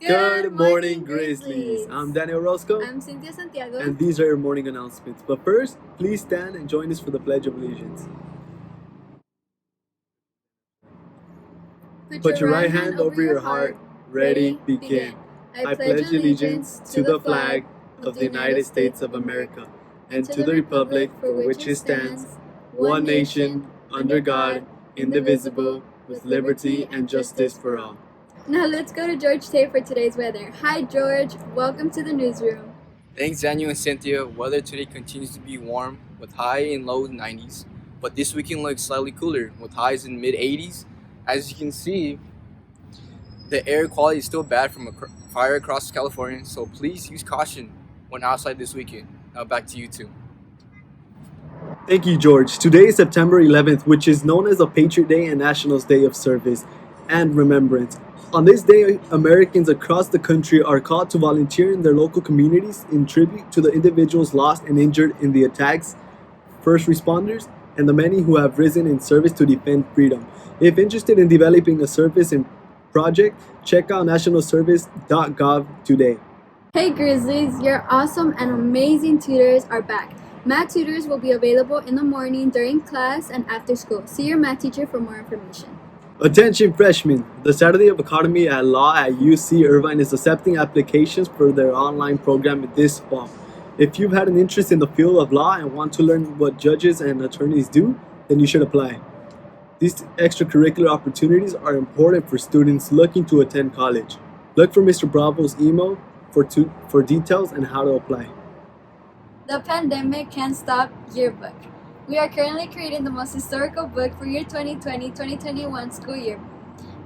Good morning, Grizzlies. I'm Daniel Roscoe, I'm Cynthia Santiago. and these are your morning announcements. But first, please stand and join us for the Pledge of Allegiance. Put your right hand over your heart. Ready, begin. I pledge allegiance to the flag of the United States of America and to the republic for which it stands, one nation, under God, indivisible, with liberty and justice for all. Now let's go to George Tate for today's weather. Hi George, welcome to the newsroom. Thanks Daniel and Cynthia. Weather today continues to be warm with high and low 90s, but this weekend looks slightly cooler with highs in mid 80s. As you can see, the air quality is still bad from a fire across California, so please use caution when outside this weekend. Now back to you two. Thank you, George. Today is September 11th, which is known as the Patriot Day and National Day of Service and Remembrance. On this day, Americans across the country are called to volunteer in their local communities in tribute to the individuals lost and injured in the attacks, first responders, and the many who have risen in service to defend freedom. If interested in developing a service and project, check out nationalservice.gov today. Hey Grizzlies, your awesome and amazing tutors are back. Math tutors will be available in the morning, during class, and after school. See your math teacher for more information. Attention freshmen! The Saturday of Academy at Law at UC Irvine is accepting applications for their online program this fall. If you've had an interest in the field of law and want to learn what judges and attorneys do, then you should apply. These extracurricular opportunities are important for students looking to attend college. Look for Mr. Bravo's email for details and how to apply. The pandemic can't stop yearbook. We are currently creating the most historical book for your 2020-2021 school year.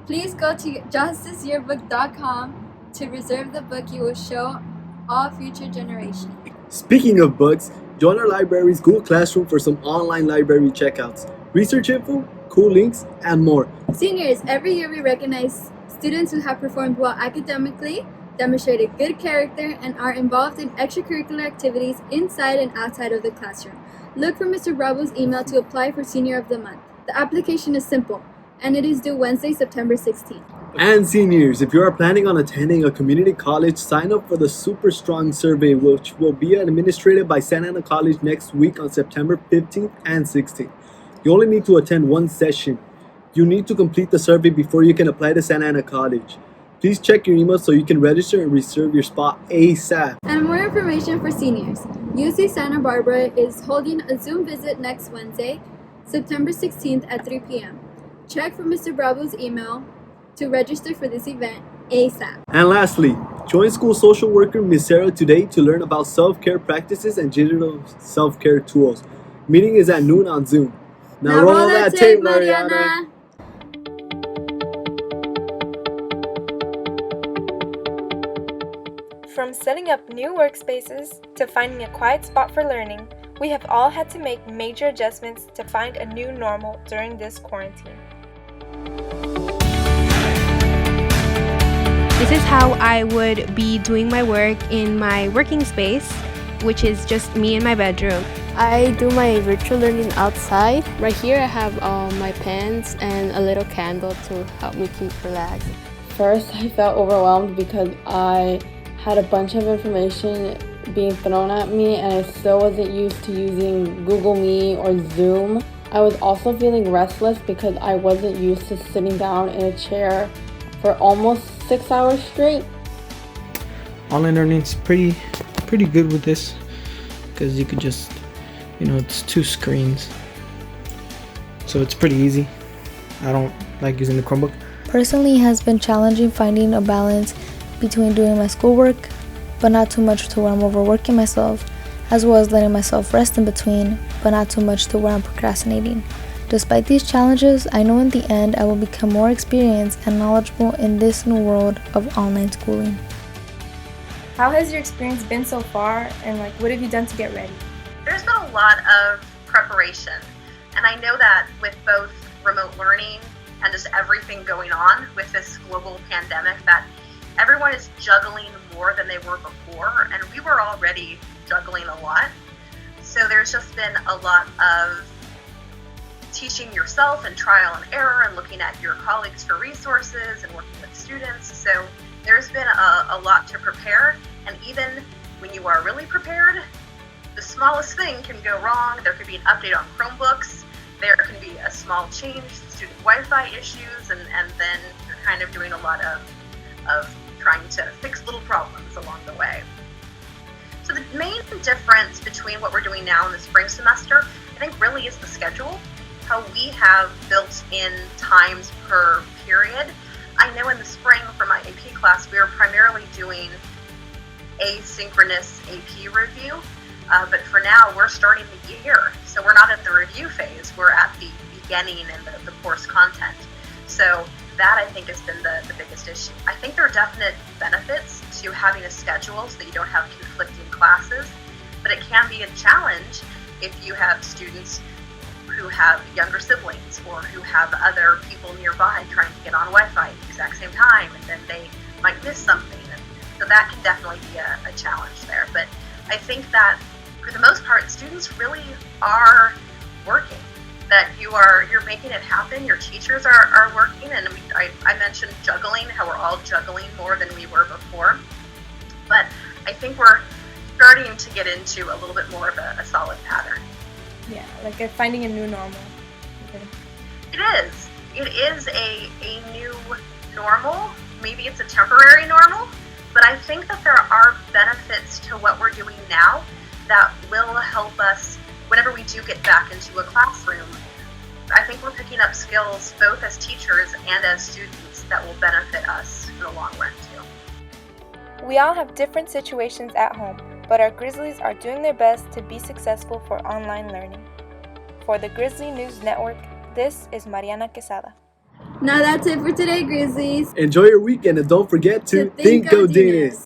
Please go to justiceyearbook.com to reserve the book. You will show all future generations. Speaking of books, join our library's Google Classroom for some online library checkouts, research info, cool links, and more. Seniors, every year we recognize students who have performed well academically, demonstrated good character, and are involved in extracurricular activities inside and outside of the classroom. Look for Mr. Bravo's email to apply for Senior of the Month. The application is simple, and it is due Wednesday, September 16th. And seniors, if you are planning on attending a community college, sign up for the Super Strong Survey, which will be administered by Santa Ana College next week on September 15th and 16th. You only need to attend one session. You need to complete the survey before you can apply to Santa Ana College. Please check your email so you can register and reserve your spot ASAP. And more information for seniors. UC Santa Barbara is holding a Zoom visit next Wednesday, September 16th at 3 p.m. Check for Mr. Bravo's email to register for this event ASAP. And lastly, join school social worker Ms. Sarah today to learn about self-care practices and digital self-care tools. Meeting is at noon on Zoom. Now roll that tape, Mariana. From setting up new workspaces to finding a quiet spot for learning, we have all had to make major adjustments to find a new normal during this quarantine. This is how I would be doing my work in my working space, which is just me in my bedroom. I do my virtual learning outside. Right here I have my pens and a little candle to help me keep relaxed. First I felt overwhelmed because I had a bunch of information being thrown at me and I still wasn't used to using Google Meet or Zoom. I was also feeling restless because I wasn't used to sitting down in a chair for almost 6 hours straight. Online learning is pretty good with this because you could just, it's 2 screens. So it's pretty easy. I don't like using the Chromebook. Personally, it has been challenging finding a balance between doing my schoolwork, but not too much to where I'm overworking myself, as well as letting myself rest in between, but not too much to where I'm procrastinating. Despite these challenges, I know in the end I will become more experienced and knowledgeable in this new world of online schooling. How has your experience been so far, and what have you done to get ready? There's been a lot of preparation, and I know that with both remote learning and just everything going on with this global pandemic, that everyone is juggling more than they were before, and we were already juggling a lot. So there's just been a lot of teaching yourself and trial and error and looking at your colleagues for resources and working with students. So there's been a lot to prepare, and even when you are really prepared, the smallest thing can go wrong. There could be an update on Chromebooks, there can be a small change, student Wi-Fi issues, and then you're kind of doing a lot of trying to fix little problems along the way. So the main difference between what we're doing now in the spring semester, I think really is the schedule, how we have built in times per period. I know in the spring for my AP class, we were primarily doing asynchronous AP review, but for now we're starting the year. So we're not at the review phase, we're at the beginning and the course content. So that I think has been the biggest issue. I think there are definite benefits to having a schedule so that you don't have conflicting classes, but it can be a challenge if you have students who have younger siblings or who have other people nearby trying to get on Wi-Fi at the exact same time, and then they might miss something. And so that can definitely be a challenge there. But I think that for the most part, students really are working. That you're making it happen. Your teachers are working, and I mentioned juggling, how we're all juggling more than we were before. But I think we're starting to get into a little bit more of a solid pattern. Yeah, like finding a new normal. Okay. It is a new normal. Maybe it's a temporary normal, but I think that there are benefits to what we're doing now that will help us whenever we do get back into a classroom. I think we're picking up skills both as teachers and as students that will benefit us in the long run too. We all have different situations at home, but our Grizzlies are doing their best to be successful for online learning. For the Grizzly News Network, this is Mariana Quesada. Now that's it for today, Grizzlies. Enjoy your weekend and don't forget to think Godinez.